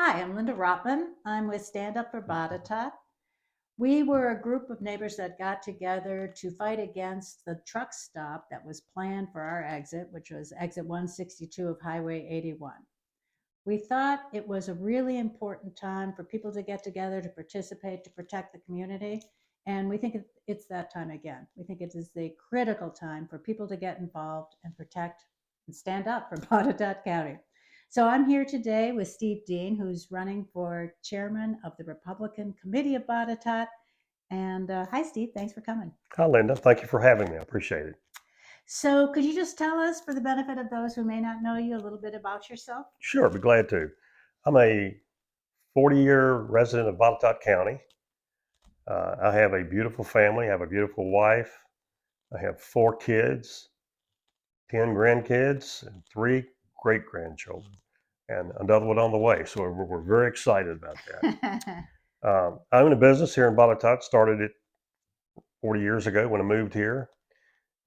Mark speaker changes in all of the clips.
Speaker 1: Hi, I'm Linda Rotman. I'm with Stand Up for Botetourt. We were a group of neighbors that got together to fight against the truck stop that was planned for our exit, which was exit 162 of Highway 81. We thought it was a really important time for people to get together to participate, to protect the community. And we think it's that time again. We think it is the critical time for people to get involved and protect and stand up for Botetourt County. So I'm here today with Steve Dean, who's running for chairman of the Republican Committee of Botetourt. And hi, Steve. Thanks for coming.
Speaker 2: Hi, Linda. Thank you for having me. I appreciate it.
Speaker 1: So, could you just tell us, for the benefit of those who may not know you, a little bit about yourself?
Speaker 2: Sure, I'd be glad to. I'm a 40-year resident of Botetourt County. I have a beautiful family. I have a beautiful wife. I have 4 kids, 10 grandkids, and 3 great-grandchildren, and another one on the way. So we're very excited about that. I'm in a business here in Botetourt. Started it 40 years ago when I moved here,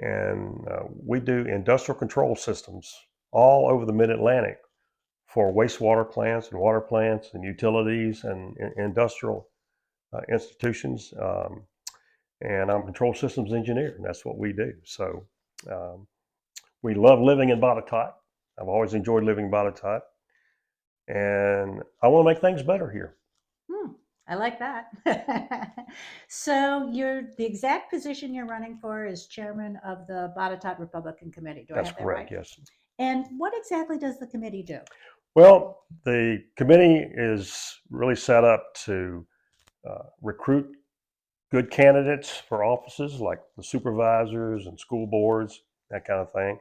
Speaker 2: and we do industrial control systems all over the Mid-Atlantic for wastewater plants and water plants and utilities and industrial institutions. And I'm a control systems engineer, and that's what we do. So um, we love living in Botetourt. I've always enjoyed living in Botetourt, and I want to make things better here.
Speaker 1: I like that. So, the exact position you're running for is chairman of the Botetourt Republican Committee. Do I
Speaker 2: That's
Speaker 1: have that right?
Speaker 2: correct, yes.
Speaker 1: And what exactly does the committee do?
Speaker 2: Well, the committee is really set up to recruit good candidates for offices like the supervisors and school boards, that kind of thing.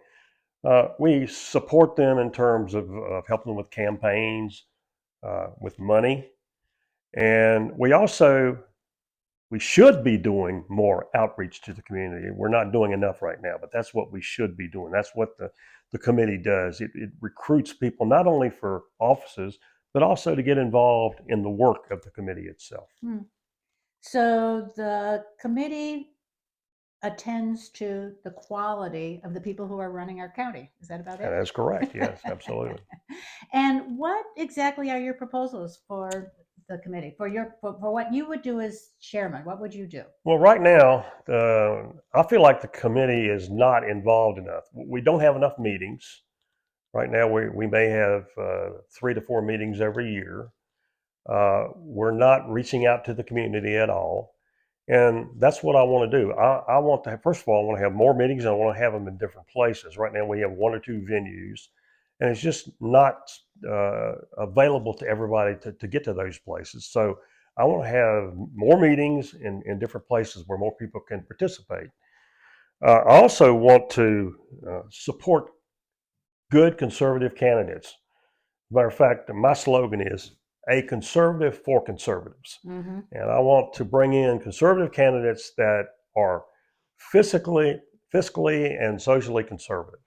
Speaker 2: We support them in terms of helping them with campaigns, with money, and we should be doing more outreach to the community. We're not doing enough right now, but that's what we should be doing. That's what the committee does. It recruits people not only for offices, but also to get involved in the work of the committee itself.
Speaker 1: So, the committee attends to the quality of the people who are running our county. Is that about
Speaker 2: And
Speaker 1: it?
Speaker 2: that's correct. Yes, absolutely.
Speaker 1: And what exactly are your proposals for the committee? For what you would do as chairman, what would you do?
Speaker 2: Well, right now, I feel like the committee is not involved enough. We don't have enough meetings. Right now, we may have 3 to 4 meetings every year. We're not reaching out to the community at all. And that's what I want to do. I want to have, first of all, I want to have more meetings and I want to have them in different places. Right now, we have 1 or 2 venues, and it's just not available to everybody to get to those places. So I want to have more meetings in different places where more people can participate. I also want to support good conservative candidates. Matter of fact, my slogan is a conservative for conservatives.
Speaker 1: Mm-hmm.
Speaker 2: And I want to bring in conservative candidates that are fiscally and socially conservative.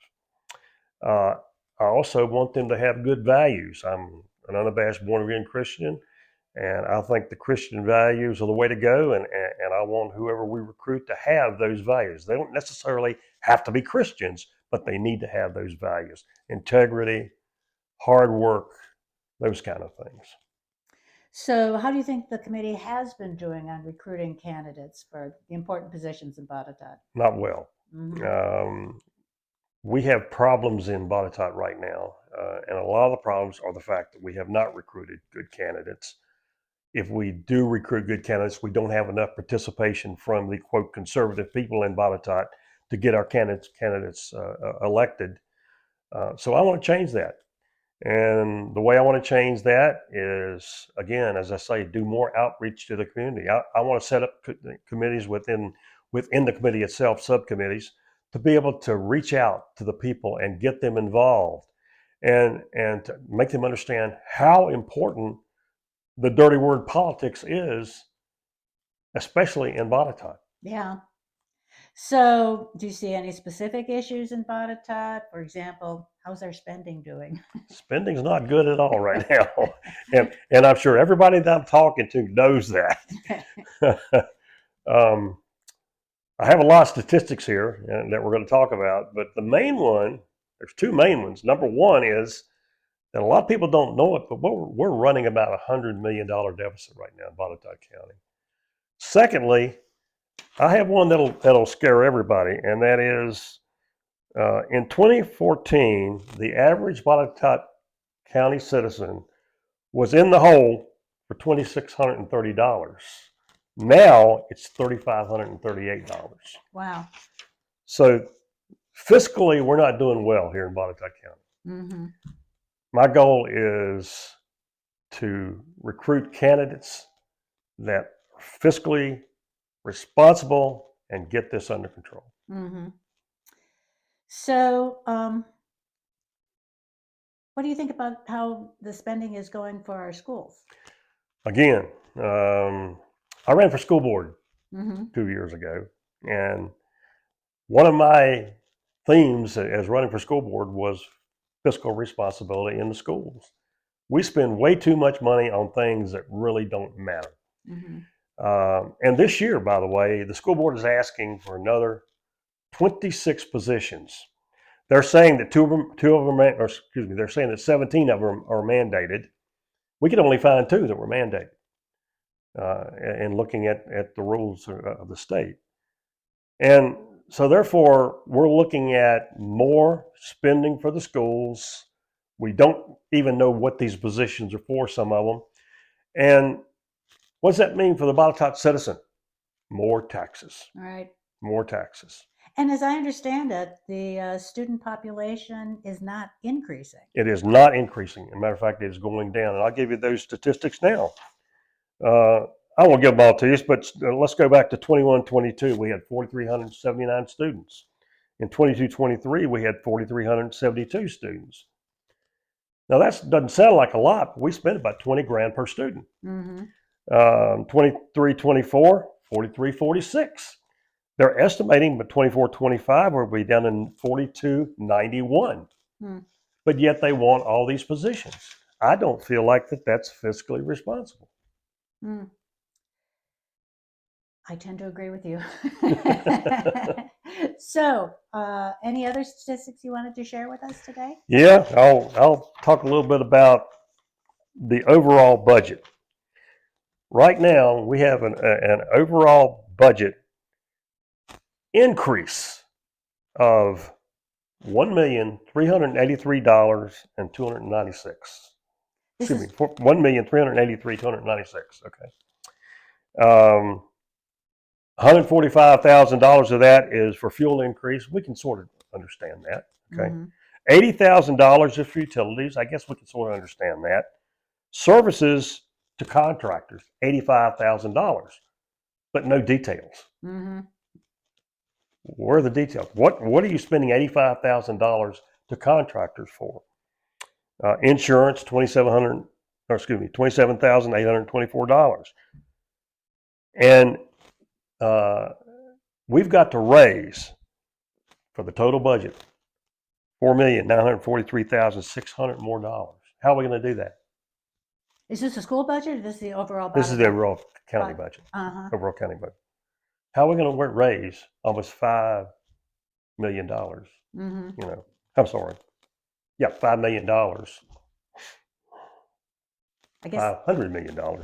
Speaker 2: Uh, I also want them to have good values. I'm an unabashed born again Christian, and I think the Christian values are the way to go. And I want whoever we recruit to have those values. They don't necessarily have to be Christians, but they need to have those values: integrity, hard work, those kind of things.
Speaker 1: So, how do you think the committee has been doing on recruiting candidates for the important positions in Botetourt?
Speaker 2: Not well.
Speaker 1: Mm-hmm.
Speaker 2: Um, we have problems in Botetourt right now, and a lot of the problems are the fact that we have not recruited good candidates. If we do recruit good candidates, we don't have enough participation from the quote conservative people in Botetourt to get our candidates elected. So I want to change that. And the way I want to change that is, again, as I say, do more outreach to the community. I want to set up committees within the committee itself, subcommittees, to be able to reach out to the people and get them involved, and to make them understand how important the dirty word politics is, especially in Botetourt.
Speaker 1: Yeah. So, do you see any specific issues in Botetourt? For example, how's our spending doing?
Speaker 2: Spending's not good at all right now, and I'm sure everybody that I'm talking to knows that. um, I have a lot of statistics here that we're going to talk about, but the main one, there's 2 main ones. Number one is And a lot of people don't know it, but we're running about $100 million deficit right now in Botetourt County. Secondly, I have one that'll scare everybody, and that is in 2014, the average Botetourt County citizen was in the hole for $2,630. Now it's $3,538.
Speaker 1: Wow.
Speaker 2: So fiscally, we're not doing well here in Botetourt County.
Speaker 1: Mm-hmm.
Speaker 2: My goal is to recruit candidates that are fiscally responsible and get this under control.
Speaker 1: Mm-hmm. So, what do you think about how the spending is going for our schools?
Speaker 2: Again, I ran for school board
Speaker 1: Mm-hmm.
Speaker 2: 2 years ago, and one of my themes as running for school board was fiscal responsibility in the schools. We spend way too much money on things that really don't matter.
Speaker 1: Mm-hmm.
Speaker 2: And this year, by the way, the school board is asking for another 26 positions. They're saying that they're saying that 17 of them are mandated. We can only find 2 that were mandated. And looking at the rules of the state. And so therefore, we're looking at more spending for the schools. We don't even know what these positions are for, some of them. And what does that mean for the Botetourt citizen? More taxes.
Speaker 1: All right.
Speaker 2: More taxes.
Speaker 1: And as I understand it, the student population is not increasing.
Speaker 2: It is not increasing. As a matter of fact, it is going down. And I'll give you those statistics now. I won't give them all to you, but let's go back to 21-22. We had 4,379 students. In 22-23, we had 4,372 students. Now that doesn't sound like a lot, but we spent about 20 grand per student.
Speaker 1: Mm-hmm.
Speaker 2: 23-24, 4346. They're estimating, but 24-25 will be down in 4291. But yet they want all these positions. I don't feel like that's fiscally responsible.
Speaker 1: I tend to agree with you. So, any other statistics you wanted to share with us today?
Speaker 2: Yeah, I'll talk a little bit about the overall budget. Right now, we have an overall budget increase of $1,383,296. Excuse me, $1,383,296. Okay. $145,000 of that is for fuel increase. We can sort of understand that. Okay. Mm-hmm. $80,000 is for utilities. I guess we can sort of understand that. Services to contractors, $85,000, but no details. Mm-hmm. Where are the details? What are you spending $85,000 to contractors for? Insurance, $27,824. And we've got to raise for the total budget $4,943,600 more dollars. How are we going to do that?
Speaker 1: Is this the school budget or this is the overall budget?
Speaker 2: This is the overall county budget. Overall county budget. How are we going to raise almost $5 million? Mm-hmm. You know, I'm sorry. Yeah, $5 million. I guess $500 million. How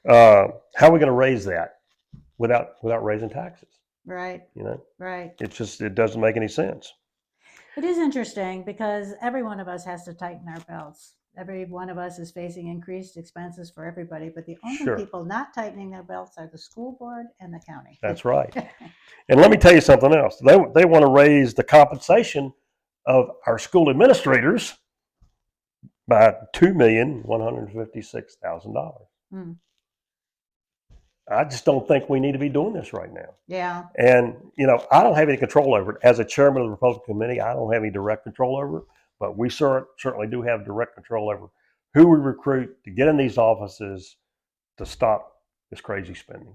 Speaker 2: are we going to raise that without raising taxes?
Speaker 1: Right.
Speaker 2: You know.
Speaker 1: Right.
Speaker 2: It doesn't make any sense.
Speaker 1: It is interesting because every one of us has to tighten our belts. Every one of us is facing increased expenses for everybody, but the only people not tightening their belts are the school board and the county.
Speaker 2: That's right. And let me tell you something else. They want to raise the compensation of our school administrators by $2,156,000. I just don't think we need to be doing this right now.
Speaker 1: Yeah.
Speaker 2: And, you know, I don't have any control over it. As a chairman of the Republican Committee, I don't have any direct control over it. But we certainly do have direct control over who we recruit to get in these offices to stop this crazy spending.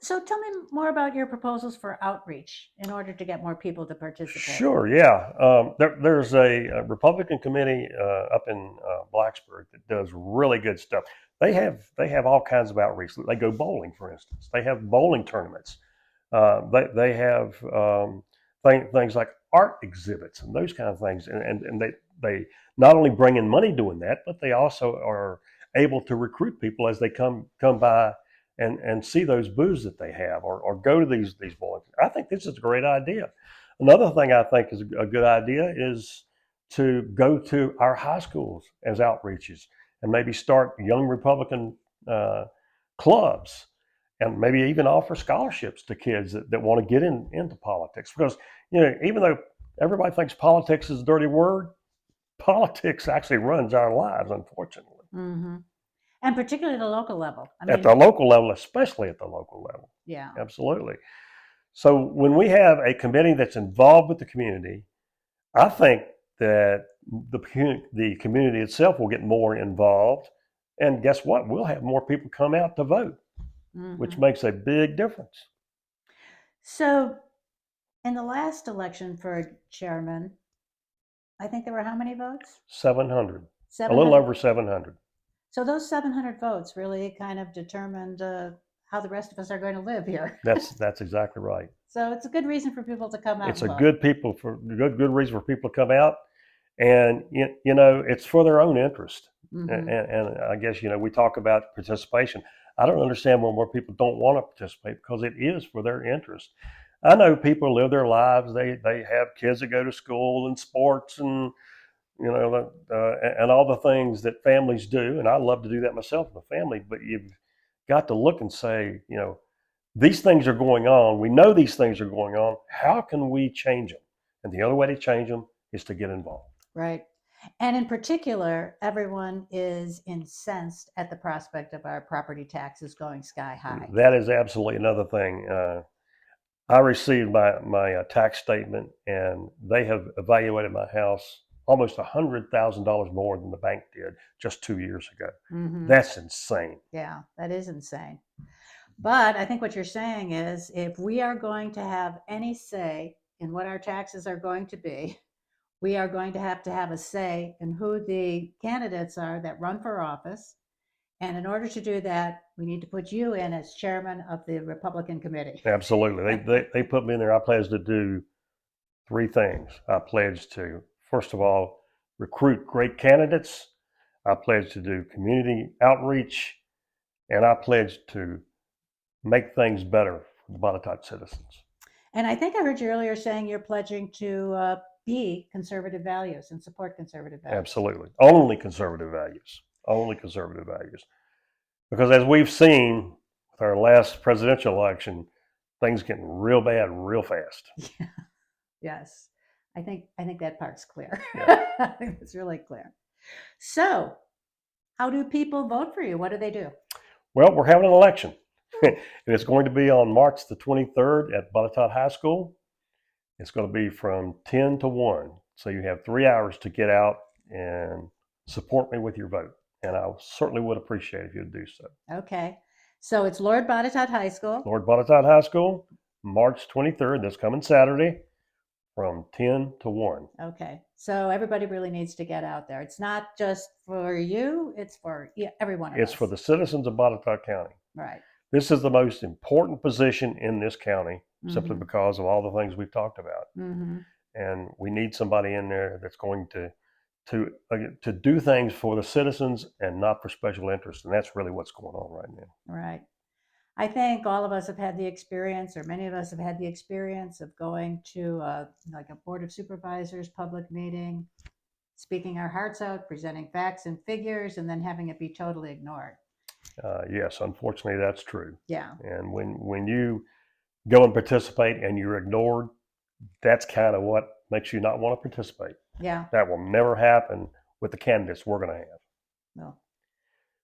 Speaker 1: So tell me more about your proposals for outreach in order to get more people to participate.
Speaker 2: Sure, yeah. There's a Republican committee up in Blacksburg that does really good stuff. They have all kinds of outreach. They go bowling, for instance. They have bowling tournaments. They have things like art exhibits and those kind of things. And they not only bring in money doing that, but they also are able to recruit people as they come by and see those booths that they have, or go to these bowling. I think this is a great idea. Another thing I think is a good idea is to go to our high schools as outreaches and maybe start young Republican clubs, and maybe even offer scholarships to kids that want to get into politics. Because, even though everybody thinks politics is a dirty word, politics actually runs our lives, unfortunately.
Speaker 1: Mm-hmm. And particularly at the local level.
Speaker 2: At the local level, especially at the local level.
Speaker 1: Yeah.
Speaker 2: Absolutely. So when we have a committee that's involved with the community, I think that the community itself will get more involved. And guess what? We'll have more people come out to vote, which makes a big difference.
Speaker 1: So in the last election for chairman, I think there were how many votes?
Speaker 2: 700.
Speaker 1: 700.
Speaker 2: A little over 700.
Speaker 1: So those 700 votes really kind of determined how the rest of us are going to live here.
Speaker 2: That's exactly right.
Speaker 1: So it's a good reason for people to come out.
Speaker 2: It's a good reason for people to come out, and it's for their own interest. And I guess we talk about participation. I don't understand why more people don't want to participate, because it is for their interest. I know people live their lives. They have kids that go to school and sports and and all the things that families do. And I love to do that myself with the family. But you've got to look and say, these things are going on. We know these things are going on. How can we change them? And the only way to change them is to get involved.
Speaker 1: Right. And in particular, everyone is incensed at the prospect of our property taxes going sky high.
Speaker 2: That is absolutely another thing. I received my tax statement, and they have evaluated my house almost $100,000 more than the bank did just 2 years ago. That's insane.
Speaker 1: Yeah, that is insane. But I think what you're saying is, if we are going to have any say in what our taxes are going to be, we are going to have a say in who the candidates are that run for office. And in order to do that, we need to put you in as chairman of the Republican committee.
Speaker 2: Absolutely. They put me in there. I pledged to do 3 things. I pledged to, first of all, recruit great candidates. I pledged to do community outreach. And I pledged to make things better for the Botetourt citizens.
Speaker 1: And I think I heard you earlier saying you're pledging to be conservative values and support conservative values.
Speaker 2: Absolutely. Only conservative values. Only conservative values. Because as we've seen with our last presidential election, things getting real bad real fast.
Speaker 1: Yeah. Yes. I think that part's clear.
Speaker 2: Yeah.
Speaker 1: I think it's really clear. So how do people vote for you? What do they do?
Speaker 2: Well, we're having an election. And it's going to be on March the 23rd at Botetourt High School. It's going to be from 10 to 1. So you have 3 hours to get out and support me with your vote. And I certainly would appreciate it if you'd do so.
Speaker 1: Okay. So it's Lord Botetourt High School.
Speaker 2: Lord Botetourt High School, March 23rd, this coming Saturday, from 10 to 1.
Speaker 1: Okay. So everybody really needs to get out there. It's not just for you, it's for everyone.
Speaker 2: It's for the citizens of Botetourt County.
Speaker 1: Right.
Speaker 2: This is the most important position in this county, simply because of all the things we've talked about. And we need somebody in there that's going to do things for the citizens and not for special interests. And that's really what's going on right now.
Speaker 1: Right. I think all of us have had the experience, or many of us have had the experience of going to like a Board of Supervisors public meeting, speaking our hearts out, presenting facts and figures, and then having it be totally ignored.
Speaker 2: Yes, unfortunately, that's true.
Speaker 1: Yeah.
Speaker 2: And when you go and participate and you're ignored, that's kind of what makes you not want to participate.
Speaker 1: Yeah.
Speaker 2: That will never happen with the candidates we're going to have.
Speaker 1: Well,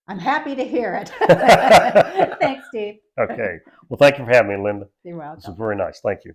Speaker 1: I'm happy to hear it. Thanks, Steve.
Speaker 2: Okay. Well, thank you for having me, Linda.
Speaker 1: You're welcome.
Speaker 2: This is very nice. Thank you.